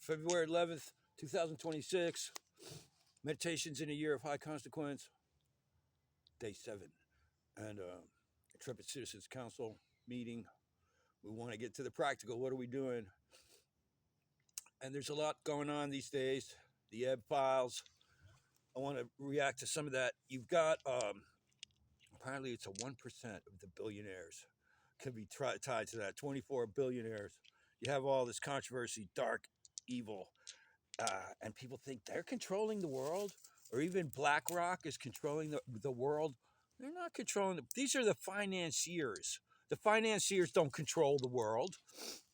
February 11th, 2026. Meditations in a year of high consequence, day 7. And Intrepid Citizens Council meeting. We want to get to the practical. What are we doing? And there's a lot going on these days. The ebb files. I want to react to some of that. You've got, apparently, it's a 1% of the billionaires could be tied to that. 24 billionaires. You have all this controversy, dark, evil, and people think they're controlling the world, or even BlackRock is controlling the world. They're not controlling. These are the financiers. The financiers don't control the world.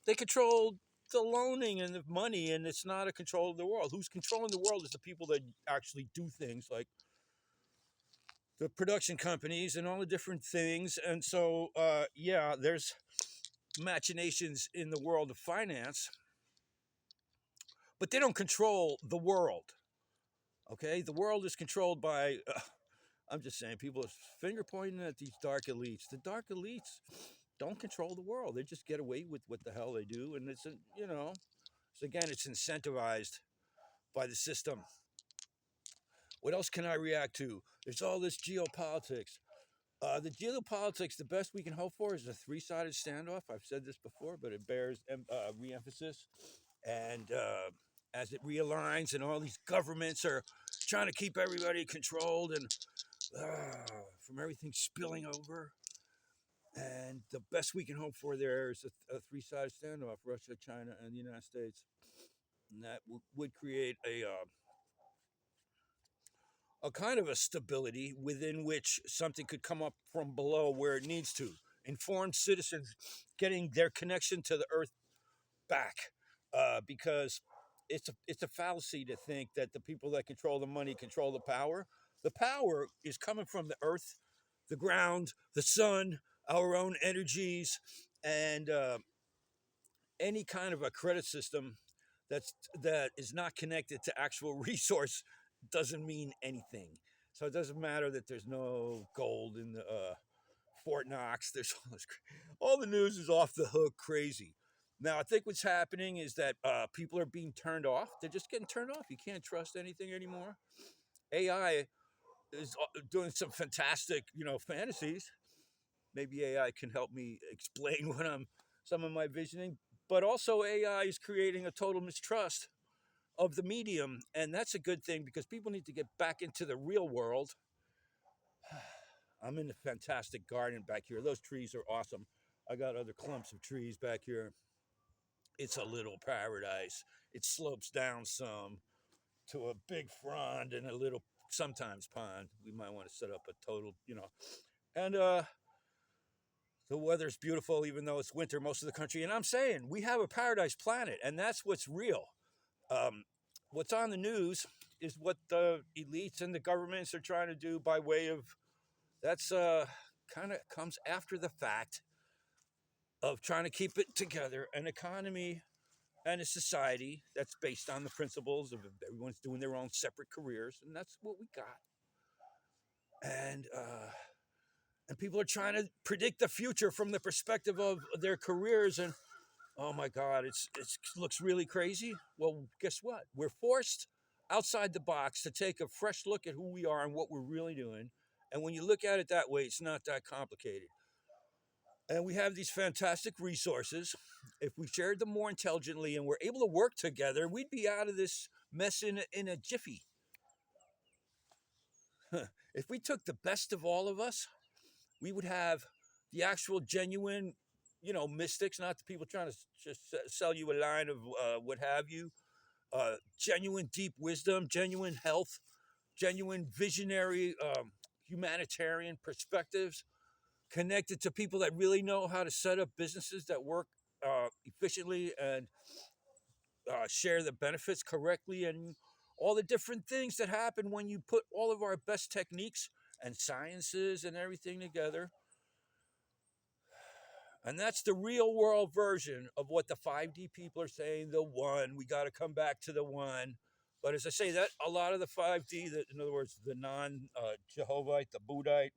They control the loaning and the money, and it's not a control of the world. Who's controlling the world is the people that actually do things like the production companies and all the different things. And so, yeah, there's machinations in the world of finance, but they don't control the world. Okay, the world is controlled by. I'm just saying, people are finger pointing at these dark elites. The dark elites don't control the world. They just get away with what the hell they do, and it's so again, it's incentivized by the system. What else can I react to? There's all this geopolitics. The geopolitics, the best we can hope for is a three-sided standoff. I've said this before, but it bears re-emphasis. And as it realigns, and all these governments are trying to keep everybody controlled, and from everything spilling over. And the best we can hope for there is a three-sided standoff: Russia, China, and the United States. And that would create a kind of a stability within which something could come up from below where it needs to. Informed citizens getting their connection to the earth back, because it's a fallacy to think that the people that control the money control the power. The power is coming from the earth, the ground, the sun, our own energies, and any kind of a credit system that is not connected to actual resource doesn't mean anything. So it doesn't matter that there's no gold in the Fort Knox. There's all the news is off the hook crazy. Now, I think what's happening is that people are being turned off. They're just getting turned off. You can't trust anything anymore. AI is doing some fantastic, fantasies. Maybe AI can help me explain some of my visioning. But also, AI is creating a total mistrust of the medium, and that's a good thing because people need to get back into the real world. I'm in a fantastic garden back here. Those trees are awesome. I got other clumps of trees back here. It's a little paradise. It slopes down some to a big frond and a little sometimes pond. We might want to set up a total, and the weather's beautiful even though it's winter most of the country. And I'm saying we have a paradise planet, and that's what's real. What's on the news is what the elites and the governments are trying to do by way of that's kind of comes after the fact of trying to keep it together, an economy and a society that's based on the principles of everyone's doing their own separate careers, and that's what we got. And people are trying to predict the future from the perspective of their careers, and oh my God, it looks really crazy. Well, guess what? We're forced outside the box to take a fresh look at who we are and what we're really doing. And when you look at it that way, it's not that complicated. And we have these fantastic resources. If we shared them more intelligently and were able to work together, we'd be out of this mess in a jiffy. If we took the best of all of us, we would have the actual genuine, mystics, not the people trying to just sell you a line of what have you, genuine deep wisdom, genuine health, genuine visionary humanitarian perspectives, connected to people that really know how to set up businesses that work efficiently and share the benefits correctly, and all the different things that happen when you put all of our best techniques and sciences and everything together. And that's the real world version of what the 5D people are saying, the one. We got to come back to the one. But as I say, that a lot of the 5D, in other words, the non-Jehovahite, the Buddhite,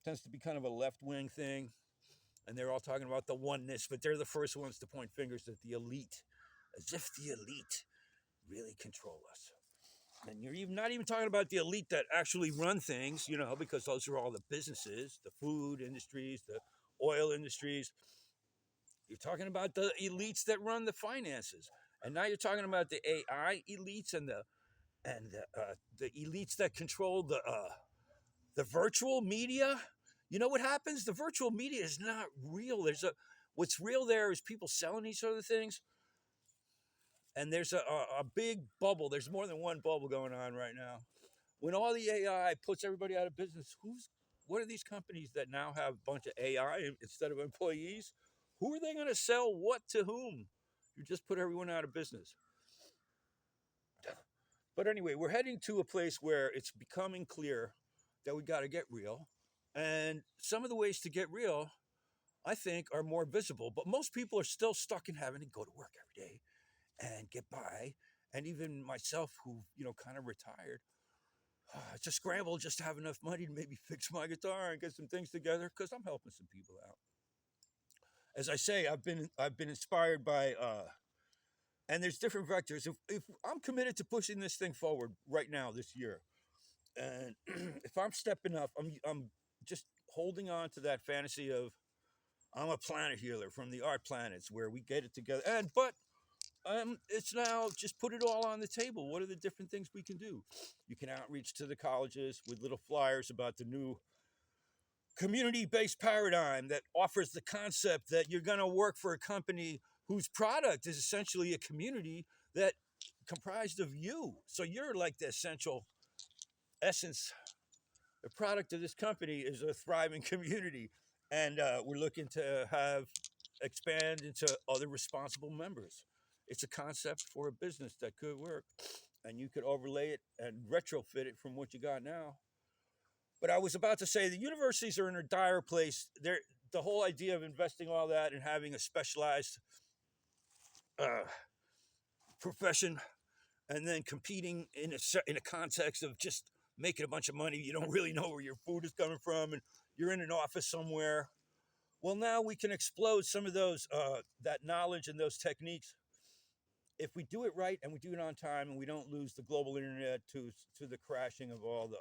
tends to be kind of a left-wing thing. And they're all talking about the oneness, but they're the first ones to point fingers at the elite as if the elite really control us. And you're even not even talking about the elite that actually run things, because those are all the businesses, the food industries, the oil industries. You're talking about the elites that run the finances, and now you're talking about the AI elites and the elites that control the virtual media. You know what happens? The virtual media is not real. What's real there is people selling each other things, and there's a big bubble. There's more than one bubble going on right now. When all the AI puts everybody out of business, what are these companies that now have a bunch of AI instead of employees? Who are they going to sell what to whom? You just put everyone out of business. But anyway, we're heading to a place where it's becoming clear that we got to get real. And some of the ways to get real, I think, are more visible. But most people are still stuck in having to go to work every day and get by. And even myself, who, kind of retired, it's a scramble just to have enough money to maybe fix my guitar and get some things together because I'm helping some people out. As I say, I've been inspired by and there's different vectors. If I'm committed to pushing this thing forward right now this year, and if I'm stepping up, I'm just holding on to that fantasy of I'm a planet healer from the art planets where we get it together. But it's now just put it all on the table. What are the different things we can do? You can outreach to the colleges with little flyers about the new community-based paradigm that offers the concept that you're going to work for a company whose product is essentially a community that comprised of you. So you're like the essential essence. The product of this company is a thriving community, and we're looking to expand into other responsible members. It's a concept for a business that could work, and you could overlay it and retrofit it from what you got now. But I was about to say the universities are in a dire place. The whole idea of investing all that and having a specialized uh, profession and then competing in a context of just making a bunch of money. You don't really know where your food is coming from, and you're in an office somewhere. Well, now we can explode some of those that knowledge and those techniques if we do it right and we do it on time, and we don't lose the global internet to the crashing of all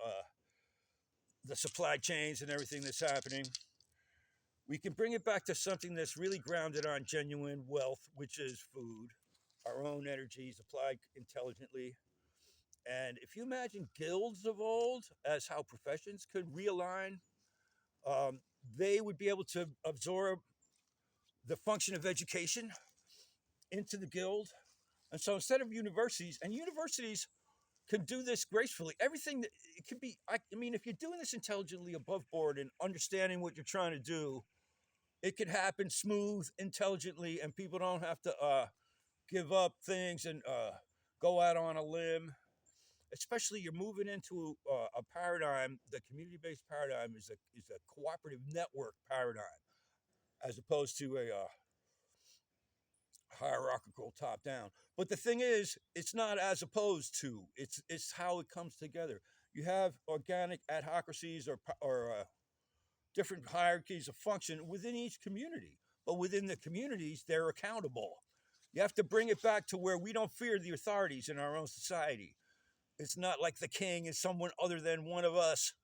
the supply chains and everything that's happening. We can bring it back to something that's really grounded on genuine wealth, which is food, our own energies applied intelligently. And if you imagine guilds of old as how professions could realign, um, they would be able to absorb the function of education into the guild. And so instead of universities can do this gracefully. Everything that it could be, I mean, if you're doing this intelligently above board and understanding what you're trying to do, it could happen smooth, intelligently, and people don't have to give up things and go out on a limb. Especially, you're moving into a paradigm. The community-based paradigm is a cooperative network paradigm, as opposed to a hierarchical top-down. But the thing is, it's not as opposed to. It's how it comes together. You have organic adhocracies or different hierarchies of function within each community, but within the communities, they're accountable. You have to bring it back to where we don't fear the authorities in our own society. It's not like the king is someone other than one of us.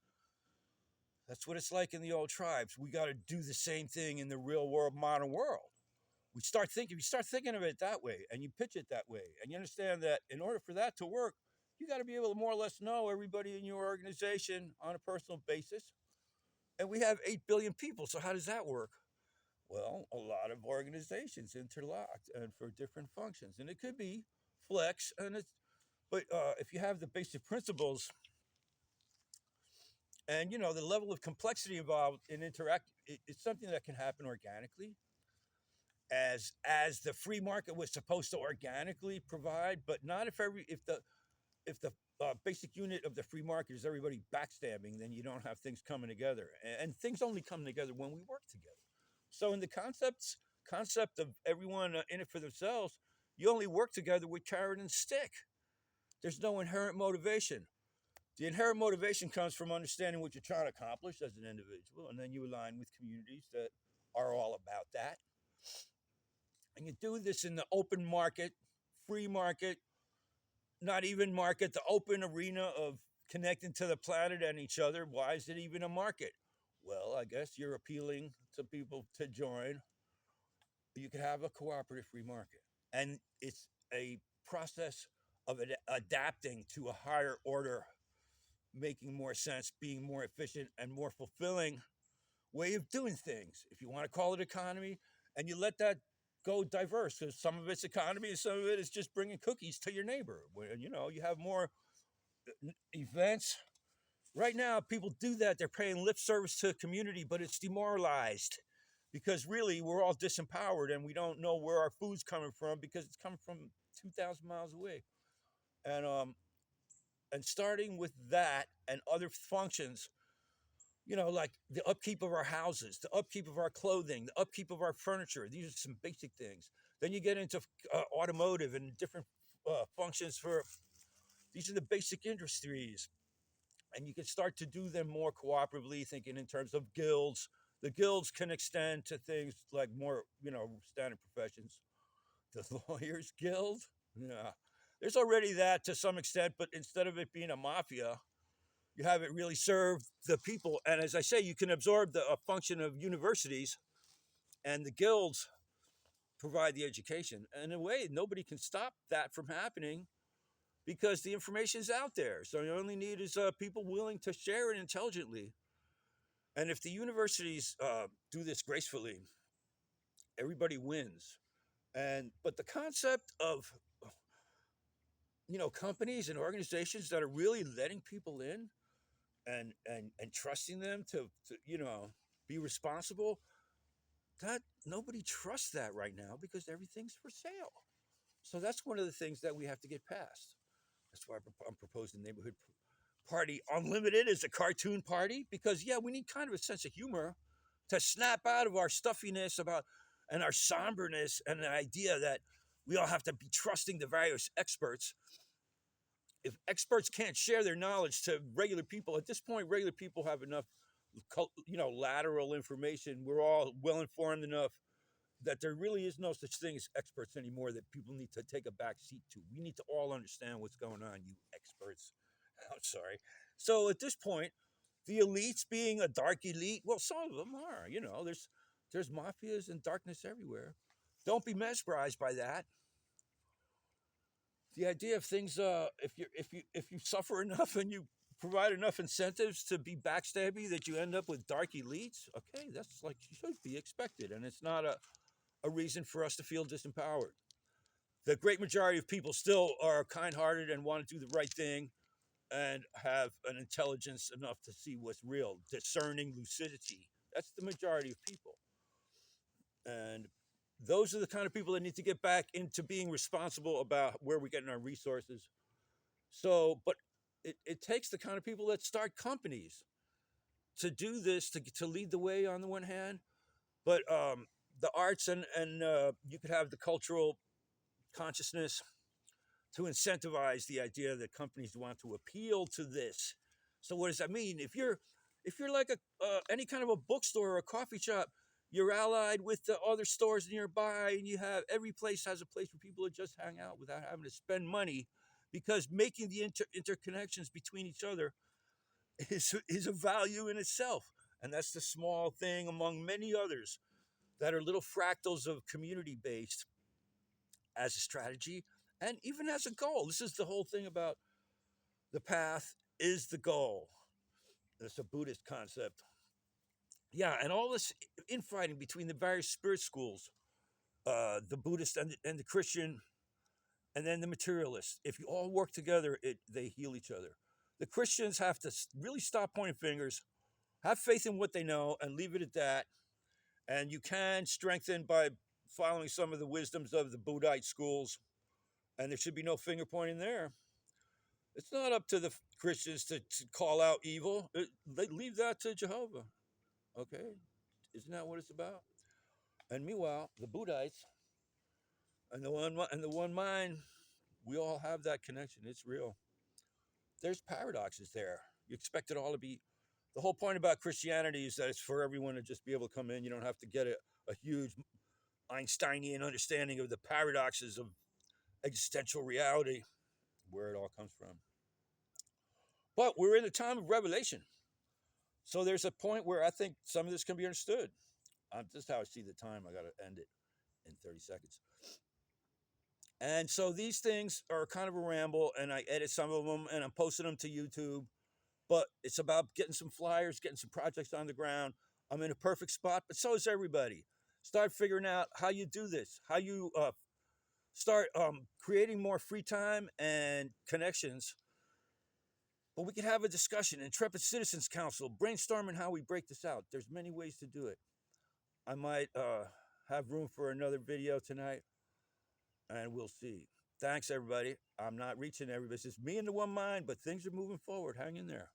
That's what it's like in the old tribes. We got to do the same thing in the real world, modern world. You start thinking of it that way, and you pitch it that way, and you understand that in order for that to work, you got to be able to more or less know everybody in your organization on a personal basis. And we have 8 billion people, so how does that work? Well, a lot of organizations interlocked and for different functions, and it could be flex, but if you have the basic principles and the level of complexity involved in it's something that can happen organically, as the free market was supposed to organically provide, but not if the basic unit of the free market is everybody backstabbing, then you don't have things coming together, and things only come together when we work together. So in the concept of everyone in it for themselves, you only work together with carrot and stick. There's no inherent motivation. The inherent motivation comes from understanding what you're trying to accomplish as an individual, and then you align with communities that are all about that. And you do this in the open market free market, not even market, the open arena of connecting to the planet and each other. Why is it even a market? Well, I guess you're appealing to people to join. You could have a cooperative free market. And it's a process of adapting to a higher order, making more sense, being more efficient, and more fulfilling way of doing things. If you want to call it economy, and you let that go diverse, because some of it's economy and some of it is just bringing cookies to your neighbor. Where you have more events. Right now, people do that. They're paying lip service to the community, but it's demoralized because really we're all disempowered and we don't know where our food's coming from because it's coming from 2,000 miles away. And starting with that and other functions, like the upkeep of our houses, the upkeep of our clothing, the upkeep of our furniture. These are some basic things. Then you get into automotive and different functions for, these are the basic industries. And you can start to do them more cooperatively, thinking in terms of guilds. The guilds can extend to things like more, standard professions. The lawyers guild, yeah. There's already that to some extent, but instead of it being a mafia, you have it really serve the people. And as I say, you can absorb the function of universities, and the guilds provide the education. And in a way, nobody can stop that from happening because the information is out there. So you only need is people willing to share it intelligently. And if the universities do this gracefully, everybody wins. But the concept of companies and organizations that are really letting people in and trusting them to be responsible, that nobody trusts that right now because everything's for sale. So that's one of the things that we have to get past. That's why I'm proposing neighborhood party unlimited as a cartoon party because we need kind of a sense of humor to snap out of our stuffiness about and our somberness and the idea that we all have to be trusting the various experts. If experts can't share their knowledge to regular people, at this point, regular people have enough, lateral information. We're all well informed enough that there really is no such thing as experts anymore that people need to take a back seat to. We need to all understand what's going on, you experts. I'm sorry. So at this point, the elites being a dark elite, well, some of them are, there's mafias and darkness everywhere. Don't be mesmerized by that. The idea of things, if you suffer enough and you provide enough incentives to be backstabby that you end up with dark elites, okay, that's like should be expected, and it's not a reason for us to feel disempowered. The great majority of people still are kind-hearted and want to do the right thing and have an intelligence enough to see what's real, discerning lucidity. That's the majority of people. And those are the kind of people that need to get back into being responsible about where we're getting our resources. So, but it takes the kind of people that start companies to do this, to lead the way on the one hand, but the arts and you could have the cultural consciousness to incentivize the idea that companies want to appeal to this. So what does that mean? If you're like any kind of a bookstore or a coffee shop, you're allied with the other stores nearby, and you have every place has a place where people just hang out without having to spend money, because making the interconnections between each other is a value in itself, and that's the small thing among many others that are little fractals of community based as a strategy and even as a goal. This is the whole thing about the path is the goal. That's a Buddhist concept. Yeah, and all this infighting between the various spirit schools, the Buddhist and the Christian, and then the materialist. If you all work together, they heal each other. The Christians have to really stop pointing fingers, have faith in what they know, and leave it at that. And you can strengthen by following some of the wisdoms of the Buddhist schools, and there should be no finger pointing there. It's not up to the Christians to call out evil. They leave that to Jehovah. Okay, isn't that what it's about? And meanwhile, the Buddhites and the one mind, we all have that connection. It's real. There's paradoxes there. You expect it all to be. The whole point about Christianity is that it's for everyone to just be able to come in. You don't have to get a huge Einsteinian understanding of the paradoxes of existential reality, where it all comes from. But we're in a time of revelation. So there's a point where I think some of this can be understood. This is how I see the time. I got to end it in 30 seconds. And so these things are kind of a ramble, and I edit some of them and I'm posting them to YouTube. But it's about getting some flyers, getting some projects on the ground. I'm in a perfect spot, but so is everybody. Start figuring out how you do this, how you start creating more free time and connections. But we could have a discussion. Intrepid Citizens Council, brainstorming how we break this out. There's many ways to do it. I might have room for another video tonight, and we'll see. Thanks, everybody. I'm not reaching everybody. It's just me and the one mind, but things are moving forward. Hang in there.